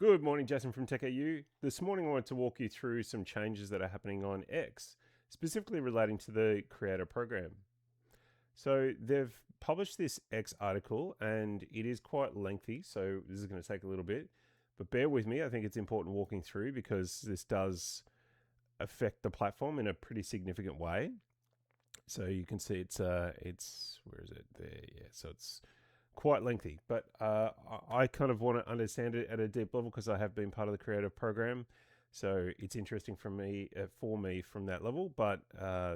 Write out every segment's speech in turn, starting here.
Good morning, Jason from TechAU. This morning I want to walk you through some changes that are happening on X, specifically relating to the creator program. So they've published this X article and it is quite lengthy, so this is going to take a little bit, but bear with me. I think it's important walking through because this does affect the platform in a pretty significant way. So you can see it's where is it? There, yeah. So it's quite lengthy, but I kind of want to understand it at a deep level because I have been part of the creative program. So it's interesting for me from that level, but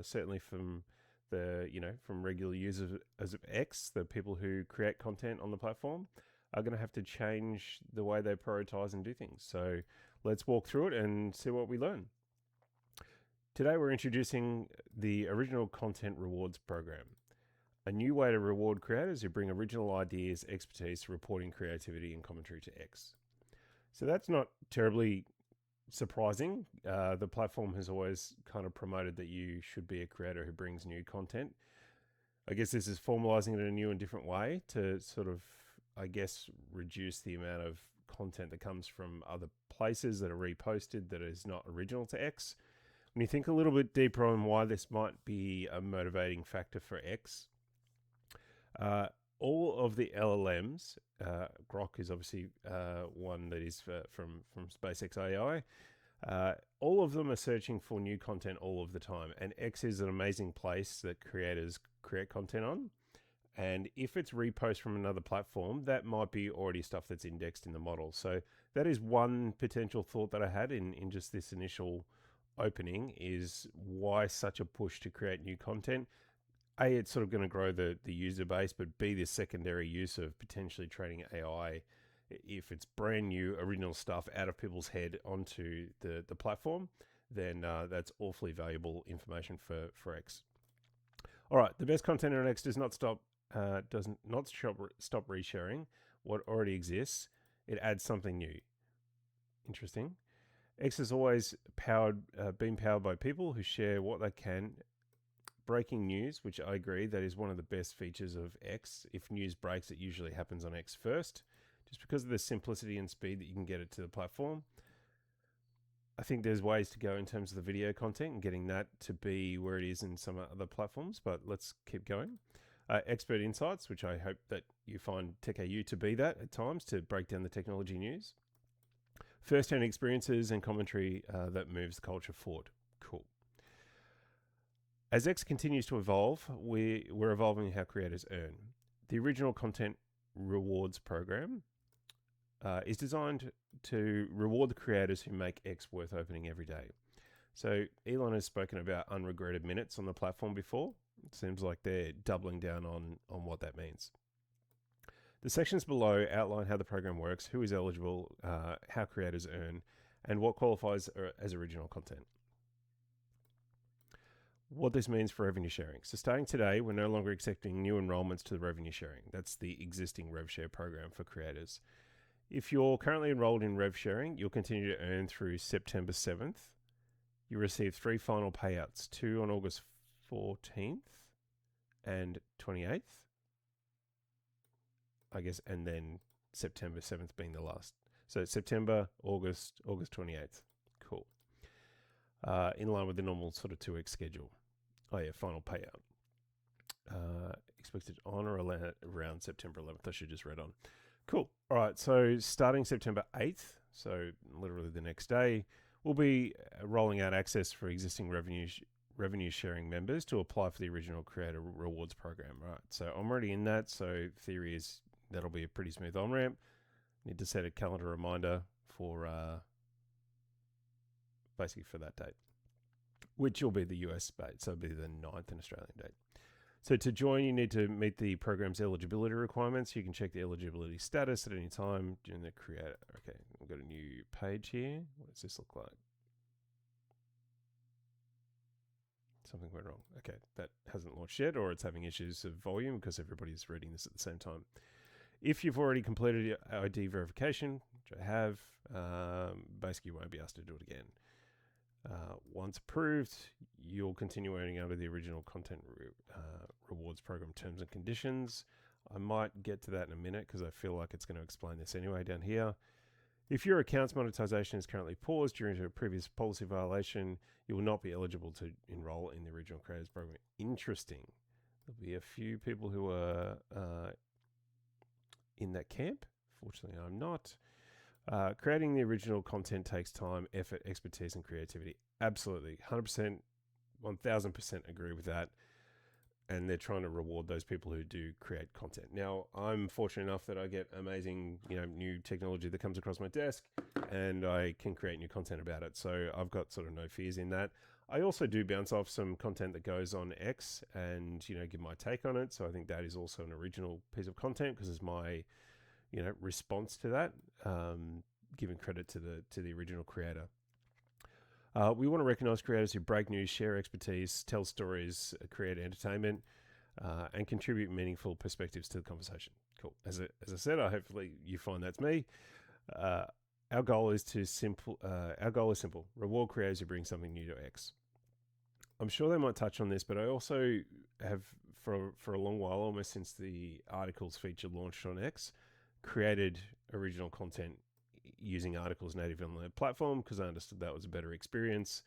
certainly from from regular users of X, the people who create content on the platform are going to have to change the way they prioritize and do things. So let's walk through it and see what we learn. Today we're introducing the Original Content Rewards program, a new way to reward creators who bring original ideas, expertise, reporting, creativity, and commentary to X. So that's not terribly surprising. The platform has always kind of promoted that you should be a creator who brings new content. I guess this is formalizing it in a new and different way to sort of, reduce the amount of content that comes from other places that are reposted that is not original to X. When you think a little bit deeper on why this might be a motivating factor for X, all of the LLMs, Grok is obviously one that is from SpaceX AI. All of them are searching for new content all of the time, and X is an amazing place that creators create content on. And if it's repost from another platform, that might be already stuff that's indexed in the model. So that is one potential thought that I had in just this initial opening, is why such a push to create new content. A, it's sort of going to grow the user base, but B, the secondary use of potentially training AI, if it's brand new original stuff out of people's head onto the platform, then that's awfully valuable information for X. All right, the best content on X does not stop resharing what already exists. It adds something new. Interesting. X has always been powered by people who share what they can. Breaking news, which I agree, that is one of the best features of X. If news breaks, it usually happens on X first, just because of the simplicity and speed that you can get it to the platform. I think there's ways to go in terms of the video content and getting that to be where it is in some other platforms, but let's keep going. Expert insights, which I hope that you find TechAU to be that at times, to break down the technology news. First-hand experiences and commentary that moves the culture forward. Cool. As X continues to evolve, we're evolving how creators earn. The Original Content Rewards program is designed to reward the creators who make X worth opening every day. So Elon has spoken about unregretted minutes on the platform before. It seems like they're doubling down on what that means. The sections below outline how the program works, who is eligible, how creators earn, and what qualifies as original content. What this means for revenue sharing. So starting today, we're no longer accepting new enrollments to the revenue sharing. That's the existing RevShare program for creators. If you're currently enrolled in rev sharing, you'll continue to earn through September 7th. You receive 3 final payouts, 2 on August 14th and 28th. And then September 7th being the last. So September, August 28th. Cool. In line with the normal sort of 2-week schedule. Oh yeah, final payout. Expected on or around September 11th. I should just read on. Cool. All right. So starting September 8th, so literally the next day, we'll be rolling out access for existing revenue sharing members to apply for the Original Creator Rewards program. Right. So I'm already in that. So theory is that'll be a pretty smooth on ramp. Need to set a calendar reminder for basically for that date, which will be the US date. So it'll be the 9th in Australian date. So to join, you need to meet the program's eligibility requirements. You can check the eligibility status at any time during the creator. Okay, we've got a new page here. What does this look like? Something went wrong. Okay, that hasn't launched yet, or it's having issues of volume because everybody's reading this at the same time. If you've already completed your ID verification, which I have, basically you won't be asked to do it again. Once approved, you'll continue earning under the Original Content Rewards program terms and conditions. I might get to that in a minute because I feel like it's going to explain this anyway down here. If your account's monetization is currently paused due to a previous policy violation, you will not be eligible to enroll in the Original Creators Program. Interesting. There'll be a few people who are in that camp. Fortunately, I'm not. Creating the original content takes time, effort, expertise, and creativity. Absolutely. 100%, 1000% agree with that. And they're trying to reward those people who do create content. Now, I'm fortunate enough that I get amazing, new technology that comes across my desk, and I can create new content about it. So I've got sort of no fears in that. I also do bounce off some content that goes on X and, give my take on it. So I think that is also an original piece of content because it's my, response to that, giving credit to the original creator. We want to recognize creators who break news, share expertise, tell stories, create entertainment, and contribute meaningful perspectives to the conversation. Cool. As I said, hopefully you find that's me. Our goal is simple. Reward creators who bring something new to X. I'm sure they might touch on this, but I also have, for a long while, almost since the articles feature launched on X, created original content using articles native on the platform because I understood that was a better experience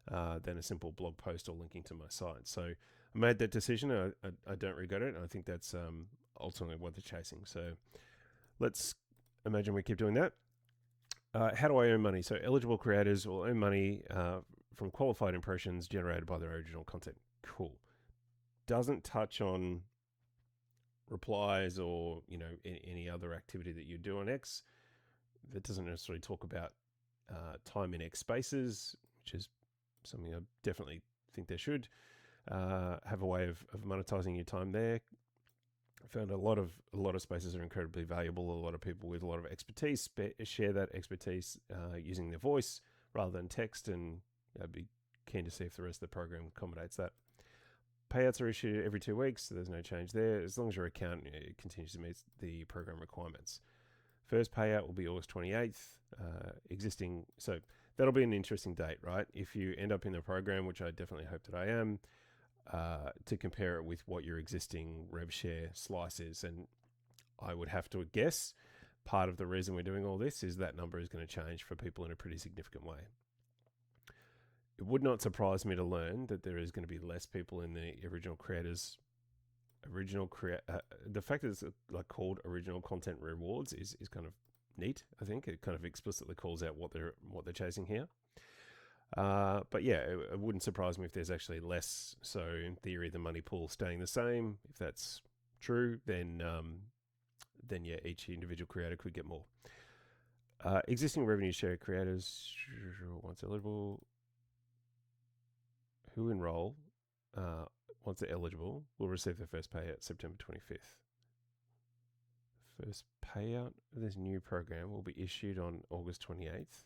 than a simple blog post or linking to my site. So I made that decision. I don't regret it. And I think that's ultimately what they're chasing. So let's imagine we keep doing that. How do I earn money? So eligible creators will earn money from qualified impressions generated by their original content. Cool. Doesn't touch on replies or any other activity that you do on X. That doesn't necessarily talk about time in X spaces, which is something I definitely think they should have a way of monetizing your time there. I found a lot of spaces are incredibly valuable. A lot of people with a lot of expertise share that expertise using their voice rather than text, and I'd be keen to see if the rest of the program accommodates that. Payouts are issued every 2 weeks, so there's no change there, as long as your account continues to meet the program requirements. First payout will be August 28th. So that'll be an interesting date, right? If you end up in the program, which I definitely hope that I am, to compare it with what your existing rev share slice is. And I would have to guess part of the reason we're doing all this is that number is going to change for people in a pretty significant way. It would not surprise me to learn that there is going to be less people in the original creators. The fact that it's called original content rewards is kind of neat. I think it kind of explicitly calls out what they're chasing here. But yeah, it wouldn't surprise me if there's actually less. So in theory, the money pool staying the same. If that's true, then yeah, each individual creator could get more. Existing revenue share creators, once eligible, who enroll once they're eligible, will receive their first payout September 25th. First payout of this new program will be issued on August 28th.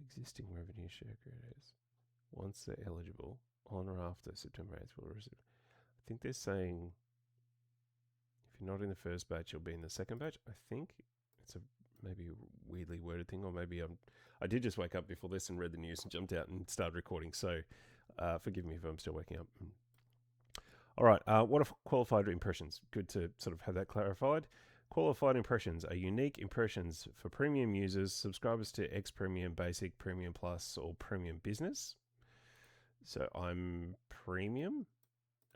Existing revenue share creators, once they're eligible, on or after September 8th, will receive. I think they're saying if you're not in the first batch, you'll be in the second batch. I think it's a maybe weirdly worded thing, or maybe I did just wake up before this and read the news and jumped out and started recording. So forgive me if I'm still waking up. All right. What are qualified impressions? Good to sort of have that clarified. Qualified impressions are unique impressions for premium users, subscribers to X Premium, Basic, Premium Plus, or Premium Business. So I'm Premium.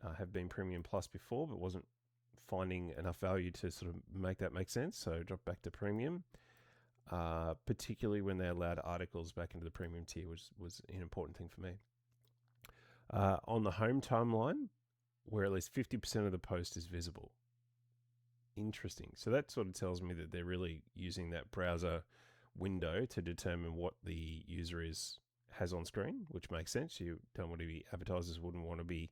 I have been Premium Plus before, but wasn't finding enough value to sort of make that make sense. So drop back to Premium, particularly when they allowed articles back into the Premium tier, which was an important thing for me. On the home timeline, where at least 50% of the post is visible. Interesting. So that sort of tells me that they're really using that browser window to determine what the user has on screen, which makes sense. You don't want to be, advertisers wouldn't want to be,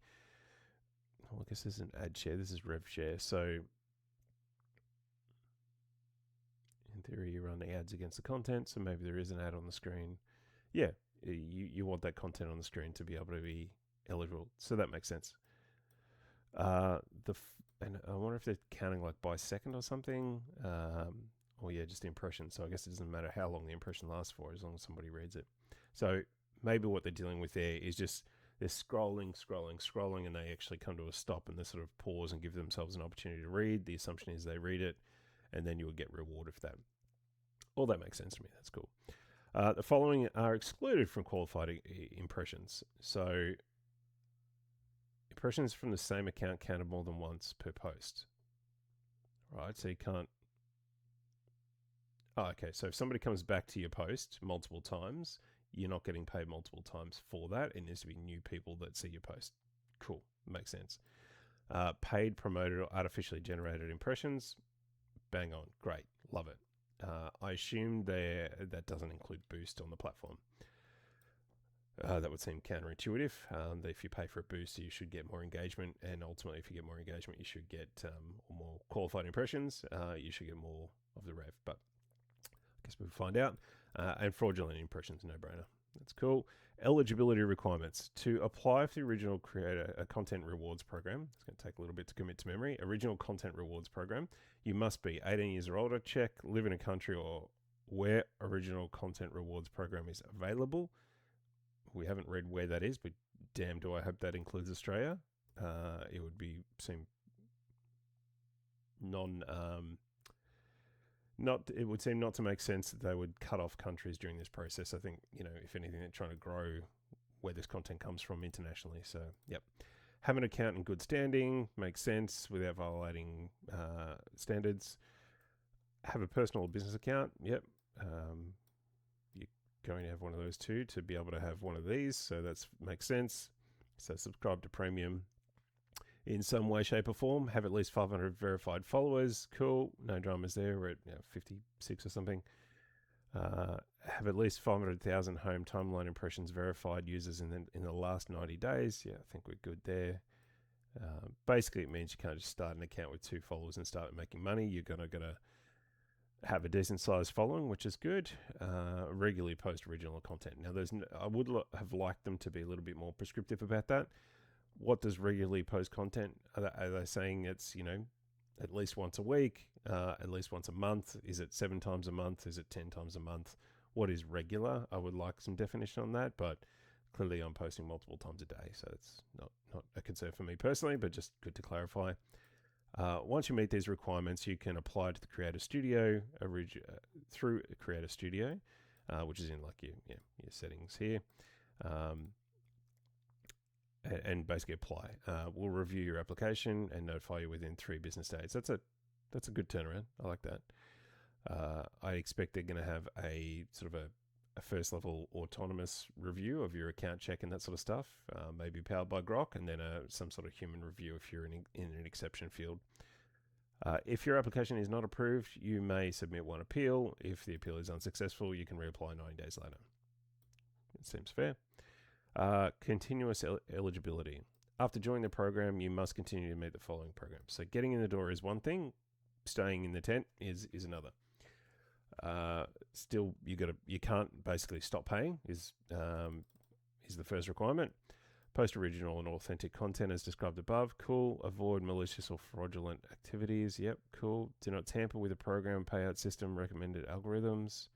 well, I guess this is an ad share, this is rev share. So in theory, you run ads against the content, so maybe there is an ad on the screen. Yeah, you want that content on the screen to be able to be eligible. So that makes sense. And I wonder if they're counting like by second or something, or yeah, just the impression. So I guess it doesn't matter how long the impression lasts for, as long as somebody reads it. So maybe what they're dealing with there is just they're scrolling, and they actually come to a stop and they sort of pause and give themselves an opportunity to read. The assumption is they read it, and then you will get rewarded for that. All that makes sense to me. That's cool. The following are excluded from qualified impressions. So impressions from the same account counted more than once per post. Right, so you can't... Oh, okay, so if somebody comes back to your post multiple times, you're not getting paid multiple times for that. It needs to be new people that see your post. Cool, makes sense. Paid, promoted, or artificially generated impressions. Bang on, great, love it. I assume that doesn't include boost on the platform. That would seem counterintuitive. That if you pay for a boost, you should get more engagement, and ultimately, if you get more engagement, you should get more qualified impressions. You should get more of the rev. But I guess we'll find out. And fraudulent impressions, no-brainer. That's cool. Eligibility requirements. To apply for the original creator content rewards program, it's going to take a little bit to commit to memory. Original content rewards program, you must be 18 years or older, check, live in a country or where original content rewards program is available. We haven't read where that is, but damn, do I hope that includes Australia. It would seem it would seem not to make sense that they would cut off countries during this process. I think, if anything, they're trying to grow where this content comes from internationally. So, yep. Have an account in good standing, makes sense without violating standards. Have a personal or business account, yep. You're going to have one of those too to be able to have one of these, so that makes sense. So subscribe to Premium in some way, shape, or form. Have at least 500 verified followers. Cool. No dramas there. We're at 56 or something. Have at least 500,000 home timeline impressions verified users in the last 90 days. Yeah, I think we're good there. Basically, it means you can't just start an account with 2 followers and start making money. You're gonna have a decent sized following, which is good. Regularly post original content. Now, I would have liked them to be a little bit more prescriptive about that. What does regularly post content? Are they saying it's, at least once a week, at least once a month? Is it 7 times a month? Is it 10 times a month? What is regular? I would like some definition on that, but clearly I'm posting multiple times a day, so it's not a concern for me personally, but just good to clarify. Once you meet these requirements, you can apply to the Creator Studio through Creator Studio, which is in your settings here. And basically apply. We'll review your application and notify you within 3 business days. That's a good turnaround. I like that. I expect they're going to have a sort of a first level autonomous review of your account check and that sort of stuff, maybe powered by Grok, and then some sort of human review if you're in an exception field. If your application is not approved, you may submit one appeal. If the appeal is unsuccessful, you can reapply 9 days later. It seems fair. Continuous eligibility. After joining the program, you must continue to meet the following programs. So getting in the door is one thing, staying in the tent is another. Still, you can't basically stop paying is the first requirement. Post original and authentic content as described above. Cool. Avoid malicious or fraudulent activities. Yep, cool. Do not tamper with the program payout system recommended algorithms.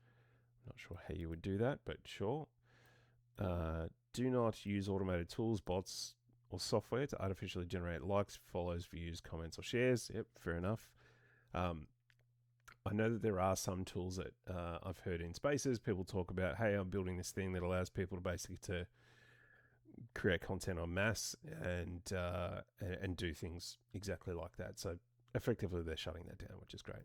Not sure how you would do that, but sure. Do not use automated tools, bots, or software to artificially generate likes, follows, views, comments, or shares. Yep, fair enough. I know that there are some tools that I've heard in spaces. People talk about, hey, I'm building this thing that allows people to basically to create content en masse and do things exactly like that. So effectively, they're shutting that down, which is great.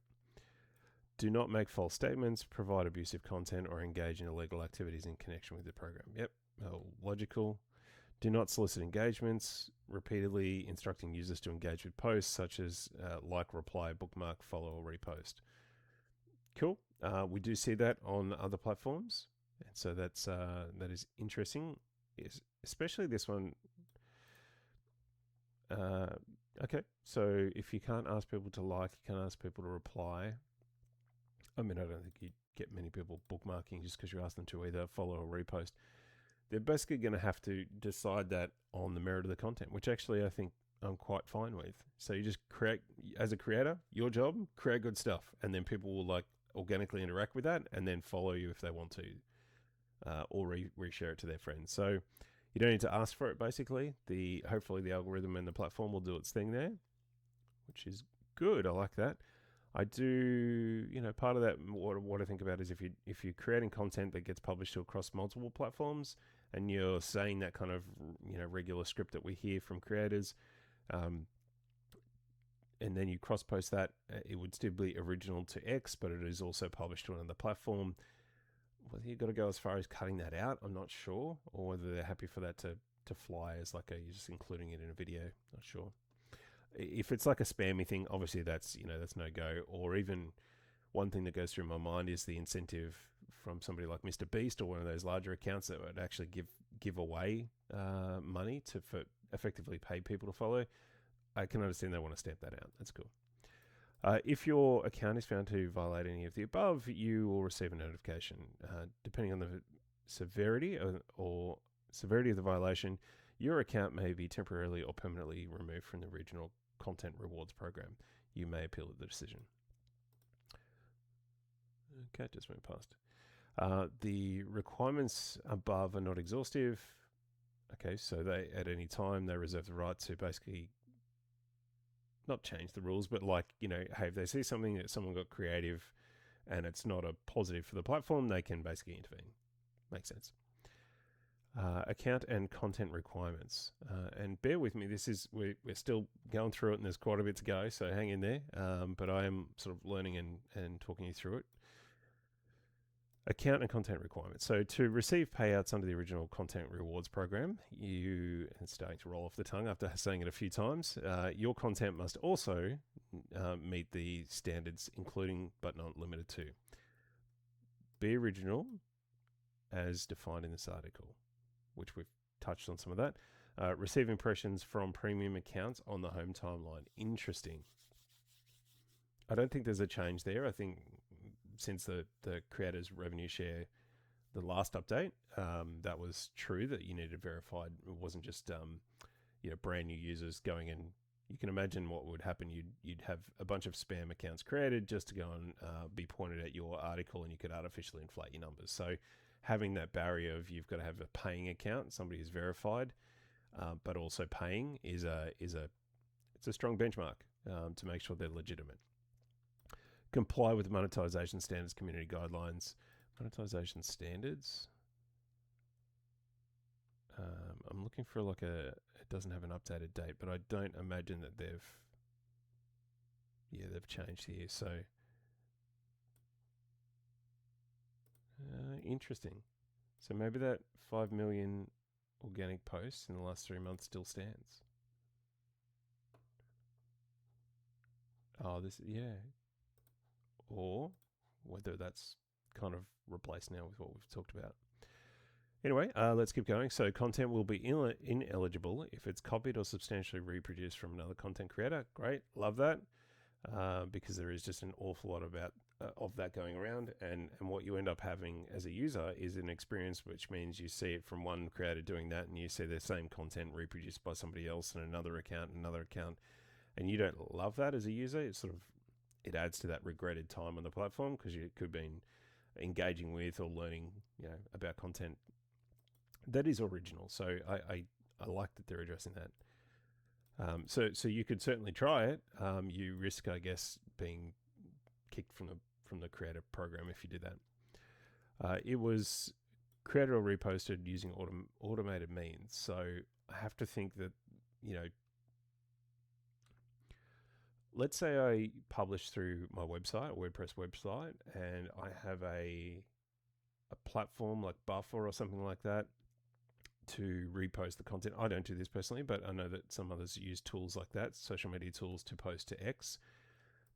Do not make false statements, provide abusive content, or engage in illegal activities in connection with the program. Yep, logical. Do not solicit engagements, repeatedly instructing users to engage with posts such as like, reply, bookmark, follow, or repost. Cool. We do see that on other platforms, and so that is interesting. Especially this one. Okay, so if you can't ask people to like, you can't ask people to reply. I mean, I don't think you'd get many people bookmarking just because you ask them to either follow or repost. They're basically going to have to decide that on the merit of the content, which actually I think I'm quite fine with. So you just create, as a creator, your job, create good stuff, and then people will like organically interact with that and then follow you if they want to, or reshare it to their friends. So you don't need to ask for it, basically. Hopefully the algorithm and the platform will do its thing there, which is good. I like that. I do, part of that, what I think about is if you're creating content that gets published across multiple platforms, and you're saying that kind of, regular script that we hear from creators, and then you cross post that, it would still be original to X, but it is also published to another platform. Whether you've got to go as far as cutting that out, I'm not sure, or whether they're happy for that to fly as like you're just including it in a video. Not sure. If it's like a spammy thing, obviously that's no go. Or even one thing that goes through my mind is the incentive from somebody like Mr. Beast or one of those larger accounts that would actually give away money for effectively pay people to follow. I can understand they want to stamp that out. That's cool. If your account is found to violate any of the above, you will receive a notification. Depending on the severity or severity of the violation, your account may be temporarily or permanently removed from the regional content rewards program. You may appeal the decision. Okay, just went past. The requirements above are not exhaustive. Okay, so they at any time they reserve the right to basically not change the rules, but hey, if they see something that someone got creative and it's not a positive for the platform, they can basically intervene. Makes sense. Account and content requirements. And bear with me, we're still going through it and there's quite a bit to go, so hang in there. But I am sort of learning and talking you through it. Account and content requirements. So to receive payouts under the original content rewards program, it's starting to roll off the tongue after saying it a few times, your content must also meet the standards, including but not limited to be original as defined in this article, which we've touched on some of that. Receive impressions from premium accounts on the home timeline. Interesting. I don't think there's a change there. I think since the creator's revenue share, the last update, that was true that you needed verified. It wasn't just brand new users going in. You can imagine what would happen. You'd have a bunch of spam accounts created just to go and be pointed at your article, and you could artificially inflate your numbers. So having that barrier of you've got to have a paying account, somebody who's verified, but also paying it's a strong benchmark to make sure they're legitimate. Comply with monetization standards, community guidelines. Monetization standards. I'm looking for it doesn't have an updated date, but I don't imagine that they've changed here. So interesting. So maybe that 5 million organic posts in the last 3 months still stands. Oh, or whether that's kind of replaced now with what we've talked about. Anyway, let's keep going. So content will be ineligible if it's copied or substantially reproduced from another content creator. Great, love that, because there is just an awful lot of that going around, and what you end up having as a user is an experience which means you see it from one creator doing that, and you see the same content reproduced by somebody else in another account, and you don't love that as a user. It adds to that regretted time on the platform because you could be engaging with or learning, about content that is original. So I like that they're addressing that. So you could certainly try it. You risk, I guess, being kicked from the creator program if you did that. It was created or reposted using automated means. So I have to think that, let's say I publish through my website, a WordPress website, and I have a platform like Buffer or something like that to repost the content. I don't do this personally, but I know that some others use tools like that, social media tools, to post to X.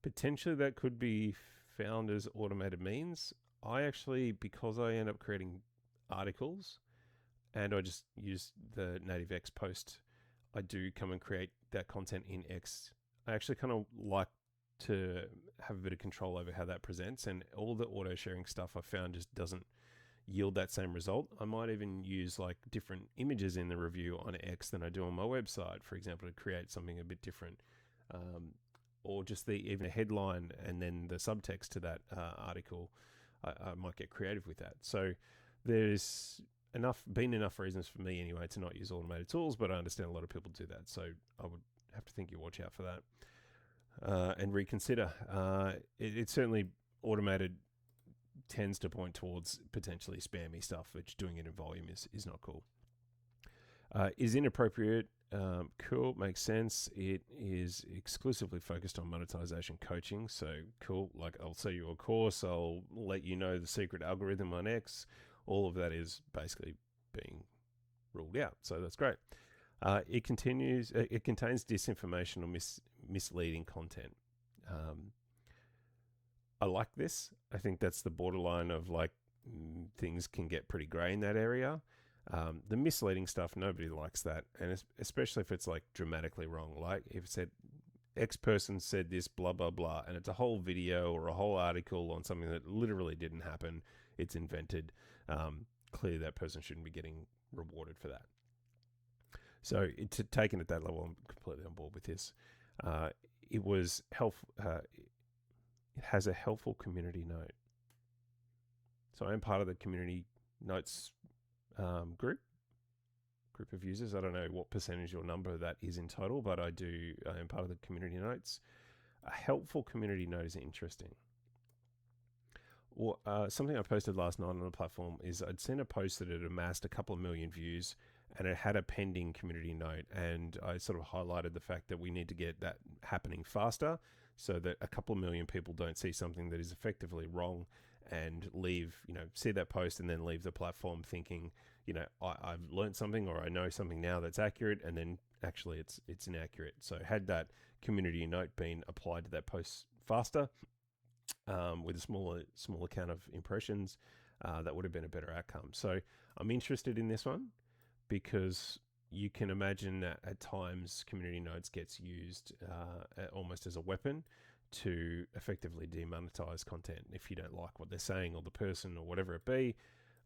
Potentially that could be found as automated means. I actually, because I end up creating articles and I just use the native X post, I do come and create that content in X. I actually kind of like to have a bit of control over how that presents, and all the auto sharing stuff I found just doesn't yield that same result. I might even use different images in the review on X than I do on my website, for example, to create something a bit different, or just even a headline and then the subtext to that article. I might get creative with that. So there's been enough reasons for me anyway to not use automated tools, but I understand a lot of people do that. So I would have to think you watch out for that. and reconsider. It certainly automated tends to point towards potentially spammy stuff, which doing it in volume is not cool. Is inappropriate. Cool, makes sense. It is exclusively focused on monetization coaching, so cool. Like, I'll sell you a course, I'll let you know the secret algorithm on X. All of that is basically being ruled out, so that's great. It contains disinformation or misleading content. I like this. I think that's the borderline of like things can get pretty grey in that area. The misleading stuff, nobody likes that, and especially if it's like dramatically wrong. Like if it said X person said this, blah blah blah, and it's a whole video or a whole article on something that literally didn't happen. It's invented. Clearly, that person shouldn't be getting rewarded for that. So, taken at that level, I'm completely on board with this. It was helpful. It has a helpful community note. So I am part of the community notes group of users. I don't know what percentage or number that is in total, but I am part of the community notes. A helpful community note is interesting. Or something I posted last night on the platform is I'd seen a post that had amassed a couple of million views, and it had a pending community note, and I sort of highlighted the fact that we need to get that happening faster so that a couple of million people don't see something that is effectively wrong and leave, see that post and then leave the platform thinking, I've learned something or I know something now that's accurate, and then actually it's inaccurate. So had that community note been applied to that post faster, with a smaller count of impressions, that would have been a better outcome. So I'm interested in this one because you can imagine that at times community notes gets used almost as a weapon to effectively demonetize content if you don't like what they're saying or the person or whatever it be.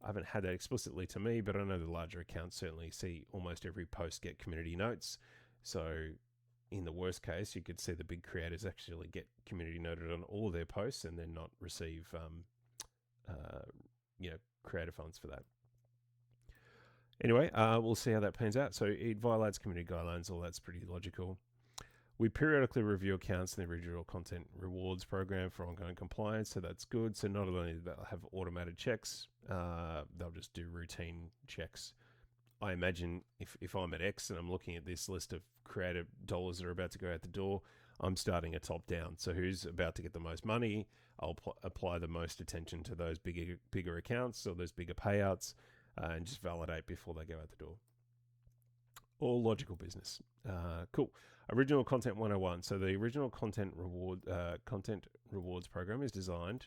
I haven't had that explicitly to me, but I know the larger accounts certainly see almost every post get community notes. So in the worst case, you could see the big creators actually get community noted on all of their posts and then not receive creator funds for that. Anyway, we'll see how that pans out. So it violates community guidelines. All that's pretty logical. We periodically review accounts in the original content rewards program for ongoing compliance, so that's good. So not only do they'll have automated checks, they'll just do routine checks. I imagine if I'm at X and I'm looking at this list of creator dollars that are about to go out the door, I'm starting a top down. So who's about to get the most money? I'll apply the most attention to those bigger accounts or those bigger payouts, and just validate before they go out the door. All logical business. Cool. Original Content 101. So the original content rewards program is designed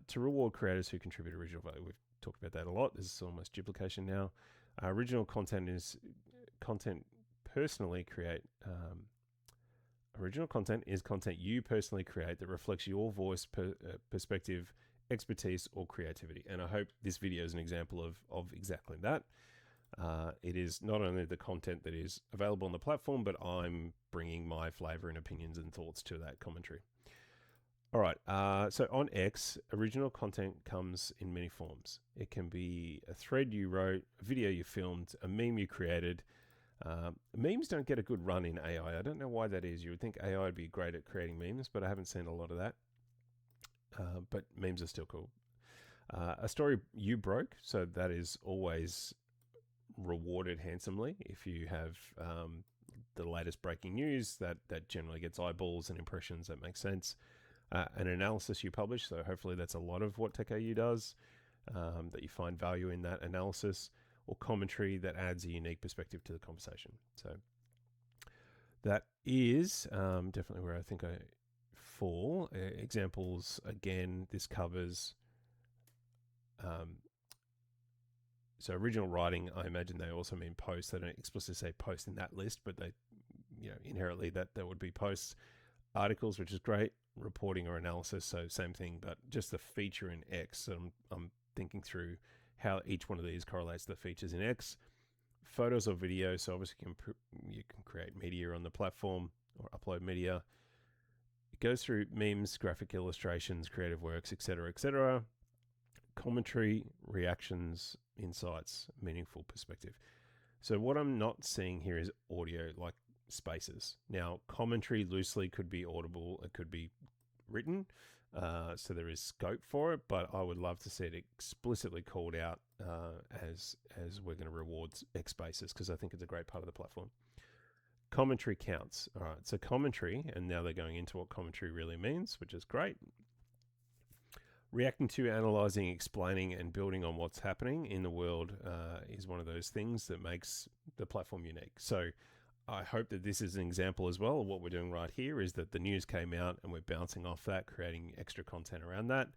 to reward creators who contribute original value. We've talked about that a lot. This is almost duplication now. Original content is content personally create. Original content is content you personally create that reflects your voice, perspective, expertise, or creativity. And I hope this video is an example of exactly that. It is not only the content that is available on the platform, but I'm bringing my flavor and opinions and thoughts to that commentary. All right, so on X, original content comes in many forms. It can be a thread you wrote, a video you filmed, a meme you created. Memes don't get a good run in AI. I don't know why that is. You would think AI would be great at creating memes, but I haven't seen a lot of that. But memes are still cool. A story you broke, so that is always rewarded handsomely. If you have the latest breaking news, that generally gets eyeballs and impressions. That makes sense. An analysis you publish, so hopefully that's a lot of what TechAU does, that you find value in that analysis, or commentary that adds a unique perspective to the conversation. So that is definitely where I think I fall. Examples, again, this covers so original writing. I imagine they also mean posts. They don't explicitly say post in that list, but they, inherently that would be posts. Articles, which is great. Reporting or analysis, so same thing, but just the feature in X. So I'm thinking through how each one of these correlates to the features in X. Photos or video, so obviously you can create media on the platform or upload media. It goes through memes, graphic illustrations, creative works, etc., etc. Commentary, reactions, insights, meaningful perspective. So what I'm not seeing here is audio. Like spaces. Now, commentary loosely could be audible, it could be written, so there is scope for it, but I would love to see it explicitly called out as we're going to reward X spaces, because I think it's a great part of the platform. Commentary counts. All right, so commentary, and now they're going into what commentary really means, which is great. Reacting to, analyzing, explaining, and building on what's happening in the world is one of those things that makes the platform unique. So I hope that this is an example as well of what we're doing right here, is that the news came out and we're bouncing off that, creating extra content around that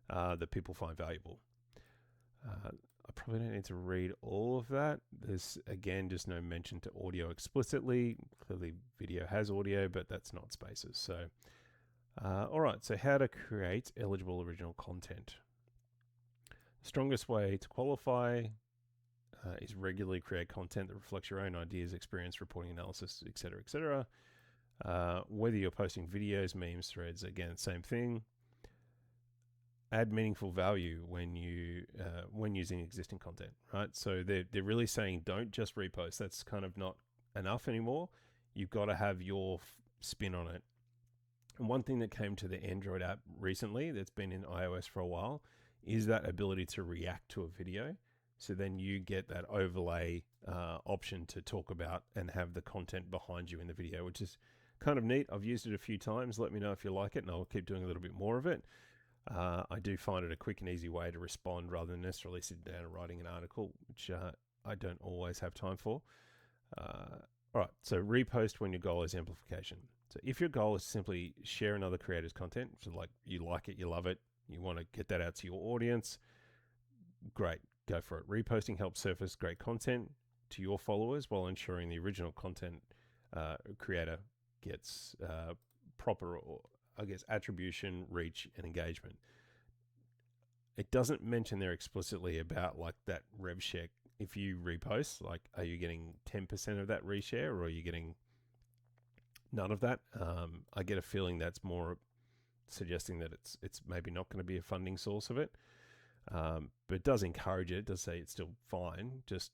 that people find valuable. I probably don't need to read all of that. There's, again, just no mention to audio explicitly. Clearly video has audio, but that's not spaces. So, all right, so how to create eligible original content. The strongest way to qualify is regularly create content that reflects your own ideas, experience, reporting, analysis, etc., etc. Whether you're posting videos, memes, threads, again, same thing. Add meaningful value when using existing content, right? So they're really saying don't just repost. That's kind of not enough anymore. You've got to have your spin on it. And one thing that came to the Android app recently that's been in iOS for a while is that ability to react to a video. So then you get that overlay option to talk about and have the content behind you in the video, which is kind of neat. I've used it a few times. Let me know if you like it, and I'll keep doing a little bit more of it. I do find it a quick and easy way to respond rather than necessarily sitting down and writing an article, which I don't always have time for. All right, so repost when your goal is amplification. So if your goal is simply share another creator's content, so like you like it, you love it, you want to get that out to your audience, great, go for it. Reposting helps surface great content to your followers while ensuring the original content creator gets proper, I guess, attribution, reach, and engagement. It doesn't mention there explicitly about like that rev share. If you repost, like, are you getting 10% of that reshare, or are you getting none of that? I get a feeling that's more suggesting that it's maybe not going to be a funding source of it. But it does encourage it. It does say it's still fine. Just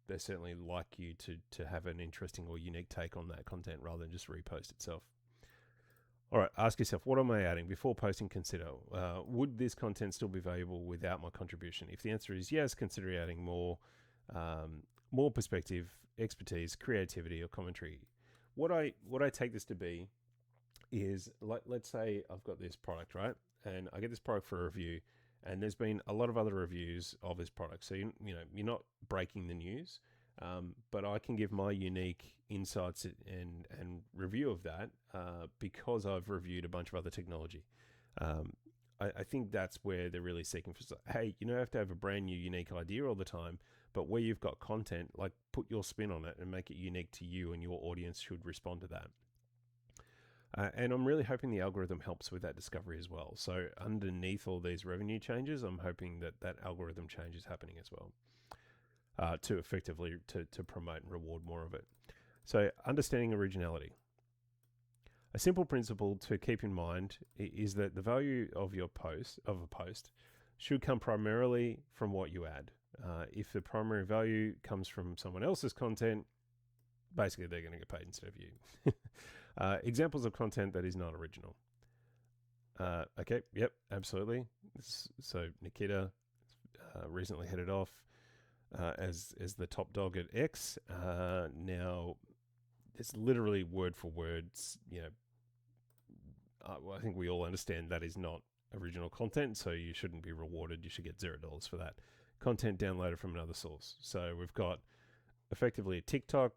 they certainly like you to have an interesting or unique take on that content rather than just repost itself. All right, ask yourself, what am I adding? Before posting, consider, would this content still be valuable without my contribution? If the answer is yes, consider adding more perspective, expertise, creativity, or commentary. What I take this to be is, let's say I've got this product, right? And I get this product for a review, and there's been a lot of other reviews of this product. So, you're not breaking the news, but I can give my unique insights and review of that because I've reviewed a bunch of other technology. I think that's where they're really seeking for, hey, you don't have to have a brand new unique idea all the time, but where you've got content, like, put your spin on it and make it unique to you, and your audience should respond to that. And I'm really hoping the algorithm helps with that discovery as well. So underneath all these revenue changes, I'm hoping that algorithm change is happening as well to effectively to promote and reward more of it. So understanding originality. A simple principle to keep in mind is that the value of a post should come primarily from what you add. If the primary value comes from someone else's content, basically they're going to get paid instead of you. Examples of content that is not original. Okay, yep, absolutely. So Nikita recently headed off as the top dog at X. Now, it's literally word for words. I think we all understand that is not original content, so you shouldn't be rewarded. You should get $0 for that. Content downloaded from another source. So we've got effectively a TikTok.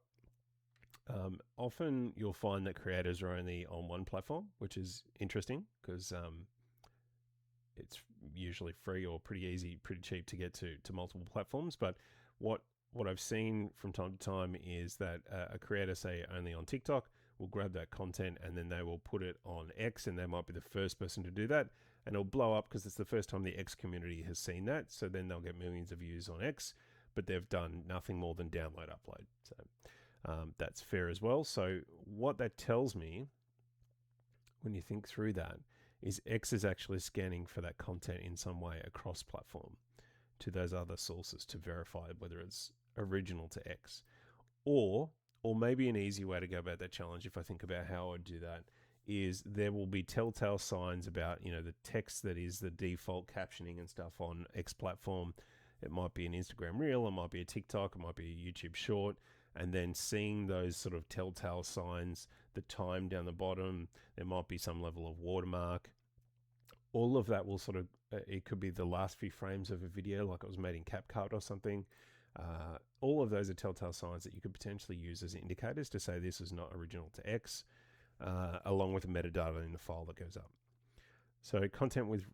Often you'll find that creators are only on one platform, which is interesting because it's usually free or pretty easy, pretty cheap to get to multiple platforms. But what I've seen from time to time is that a creator, say only on TikTok, will grab that content and then they will put it on X, and they might be the first person to do that, and it'll blow up because it's the first time the X community has seen that. So then they'll get millions of views on X, but they've done nothing more than download, upload. So that's fair as well. So what that tells me, when you think through that, is X is actually scanning for that content in some way across platform to those other sources to verify whether it's original to X. Or Or maybe an easy way to go about that challenge, if I think about how I'd do that, is there will be telltale signs about, the text that is the default captioning and stuff on X platform. It might be an Instagram reel, it might be a TikTok, it might be a YouTube short, and then seeing those sort of telltale signs, the time down the bottom, there might be some level of watermark. All of that will sort of, it could be the last few frames of a video, like it was made in CapCut or something. All of those are telltale signs that you could potentially use as indicators to say this is not original to X, along with the metadata in the file that goes up. So content with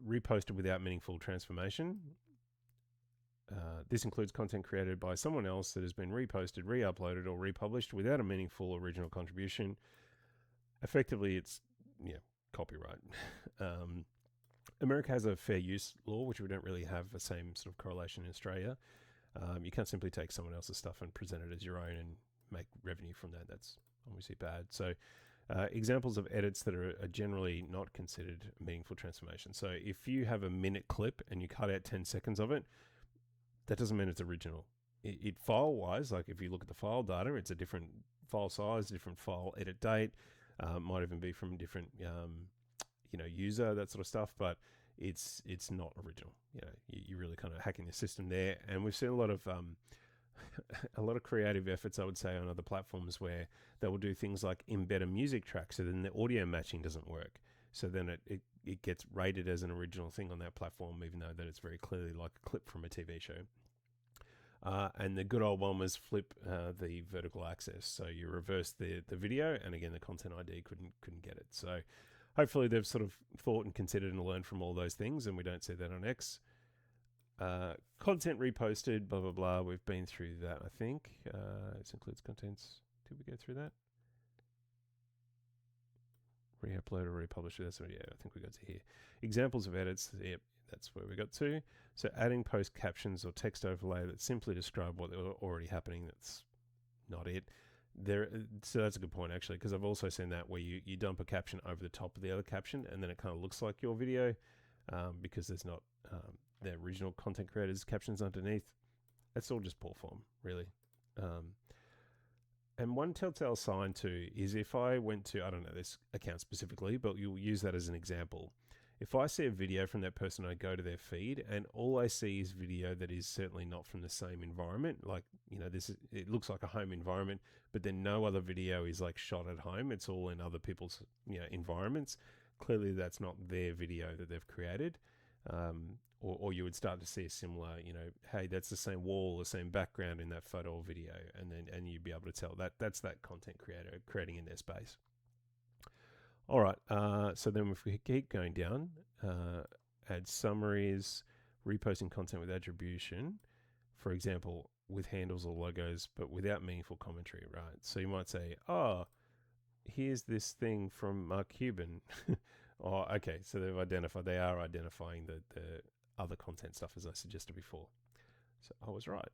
reposted without meaningful transformation. This includes content created by someone else that has been reposted, re-uploaded, or republished without a meaningful original contribution. Effectively, it's copyright. America has a fair use law, which we don't really have the same sort of correlation in Australia. You can't simply take someone else's stuff and present it as your own and make revenue from that. That's obviously bad. So examples of edits that are generally not considered meaningful transformation. So if you have a minute clip and you cut out 10 seconds of it, that doesn't mean it's original. It file-wise, like if you look at the file data, it's a different file size, different file edit date, might even be from a different user, that sort of stuff, but it's not original. You're really kind of hacking the system there. And we've seen a lot of creative efforts, I would say, on other platforms where they will do things like embed a music track, so then the audio matching doesn't work. So then it gets rated as an original thing on that platform, even though that it's very clearly like a clip from a TV show. And the good old one was flip the vertical axis. So you reverse the video, and again, the content ID couldn't get it. So hopefully they've sort of thought and considered and learned from all those things, and we don't see that on X. Content reposted, blah, blah, blah. We've been through that, I think. This includes contents. Did we go through that? Re-upload or republish. That's what, I think we got to here. Examples of edits. Yep, that's where we got to. So adding post captions or text overlay that simply describe what are already happening. That's not it. So that's a good point, actually, because I've also seen that where you dump a caption over the top of the other caption, and then it kind of looks like your video because there's not the original content creators' captions underneath. That's all just poor form, really. And one telltale sign too is if I went to, I don't know this account specifically, but you'll use that as an example. If I see a video from that person, I go to their feed and all I see is video that is certainly not from the same environment. Like, it looks like a home environment, but then no other video is like shot at home. It's all in other people's, environments. Clearly that's not their video that they've created. Or you would start to see a similar, hey, that's the same wall, the same background in that photo or video, and you'd be able to tell that's that content creator creating in their space. All right, so then if we keep going down, add summaries, reposting content with attribution, for example, with handles or logos, but without meaningful commentary, right? So you might say, oh, here's this thing from Mark Cuban. Oh, okay, so they are identifying the other content stuff, as I suggested before. So I was right.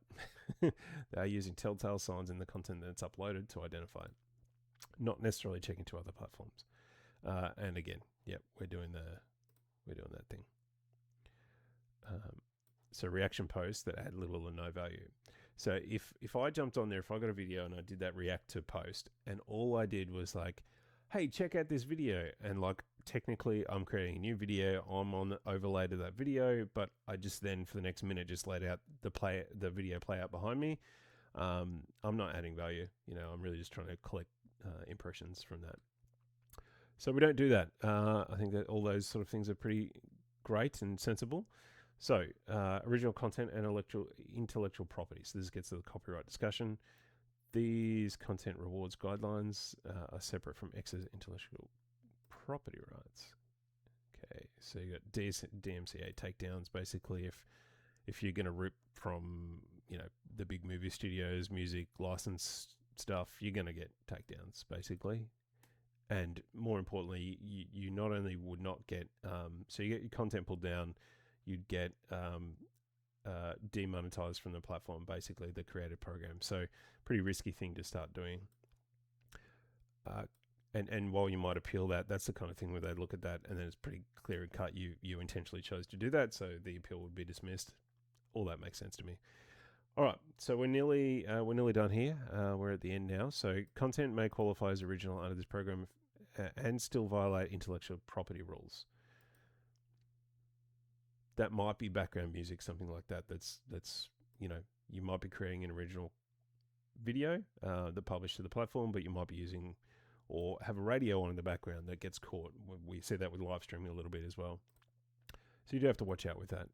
They are using telltale signs in the content that's uploaded to identify it, not necessarily checking to other platforms. And again, yep, we're doing that thing. So reaction posts that add little or no value. So if I jumped on there, if I got a video and I did that react to post, and all I did was like, hey, check out this video, and like technically I'm creating a new video, I'm on the overlay to that video, but I just then for the next minute just laid out the video play out behind me. I'm not adding value, I'm really just trying to collect impressions from that. So we don't do that. I think that all those sort of things are pretty great and sensible. So original content and intellectual property. So this gets to the copyright discussion. These content rewards guidelines are separate from X's intellectual property rights. Okay, so you got DMCA takedowns. Basically, if you're going to rip from the big movie studios, music license stuff, you're going to get takedowns basically. And more importantly, you not only would not get so you get your content pulled down, you'd get demonetized from the platform, basically the creative program. So pretty risky thing to start doing. And while you might appeal that's the kind of thing where they look at that and then it's pretty clear and cut. You intentionally chose to do that, so the appeal would be dismissed. All that makes sense to me. All right, so we're nearly done here. We're at the end now. So content may qualify as original under this program and still violate intellectual property rules. That might be background music, something like that. That's you might be creating an original video that published to the platform, but you might be using or have a radio on in the background that gets caught. We see that with live streaming a little bit as well. So you do have to watch out with that.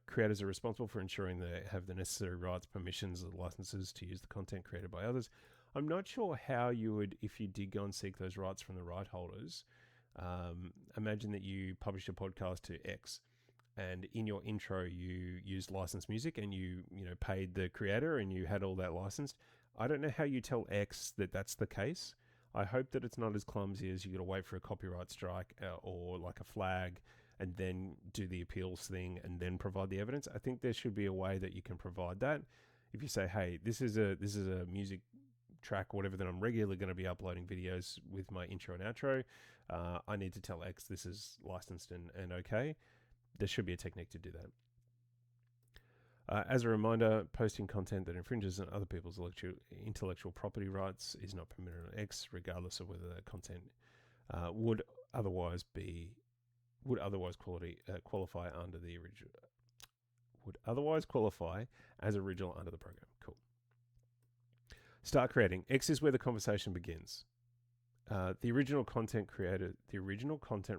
Creators are responsible for ensuring they have the necessary rights, permissions, and licenses to use the content created by others. I'm not sure how you would, if you did go and seek those rights from the right holders. Imagine that you published a podcast to X, and in your intro you used licensed music, and you paid the creator, and you had all that licensed. I don't know how you tell X that that's the case. I hope that it's not as clumsy as you got to wait for a copyright strike or like a flag, and then do the appeals thing and then provide the evidence. I think there should be a way that you can provide that. If you say, hey, this is a music track, whatever, that I'm regularly going to be uploading videos with my intro and outro, I need to tell X this is licensed and okay. There should be a technique to do that. As a reminder, posting content that infringes on other people's intellectual property rights is not permitted on X, regardless of whether that content would otherwise qualify under the original. Would otherwise qualify as original under the program. Cool. Start creating. X is where the conversation begins. The original content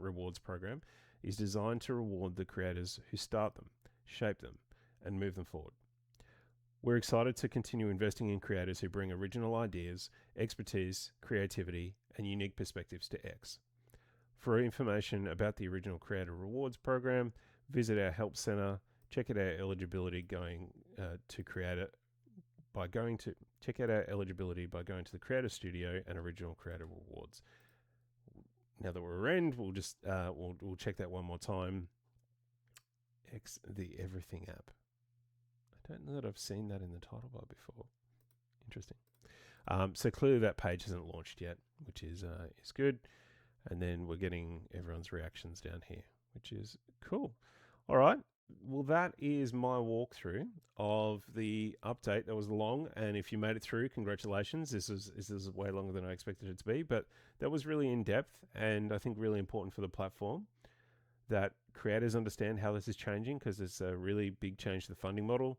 rewards program is designed to reward the creators who start them, shape them, and move them forward. We're excited to continue investing in creators who bring original ideas, expertise, creativity, and unique perspectives to X. For information about the Original Creator Rewards program, visit our Help Center. Check out our eligibility check out our eligibility by going to the Creator Studio and Original Creator Rewards. Now that we're end, we'll just we'll check that one more time. X, the Everything app. I don't know that I've seen that in the title bar before. Interesting. So clearly that page hasn't launched yet, which is good. And then we're getting everyone's reactions down here, which is cool. All right. Well, that is my walkthrough of the update. That was long, and if you made it through, congratulations. This is way longer than I expected it to be, but that was really in depth, and I think really important for the platform that creators understand how this is changing, because it's a really big change to the funding model.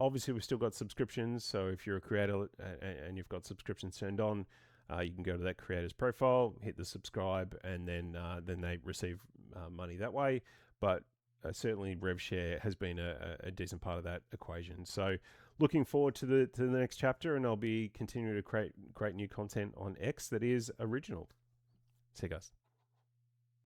Obviously, we've still got subscriptions, so if you're a creator and you've got subscriptions turned on, you can go to that creator's profile, hit the subscribe, and then they receive money that way. But certainly RevShare has been a decent part of that equation. So looking forward to the next chapter, and I'll be continuing to create new content on X that is original. See you guys.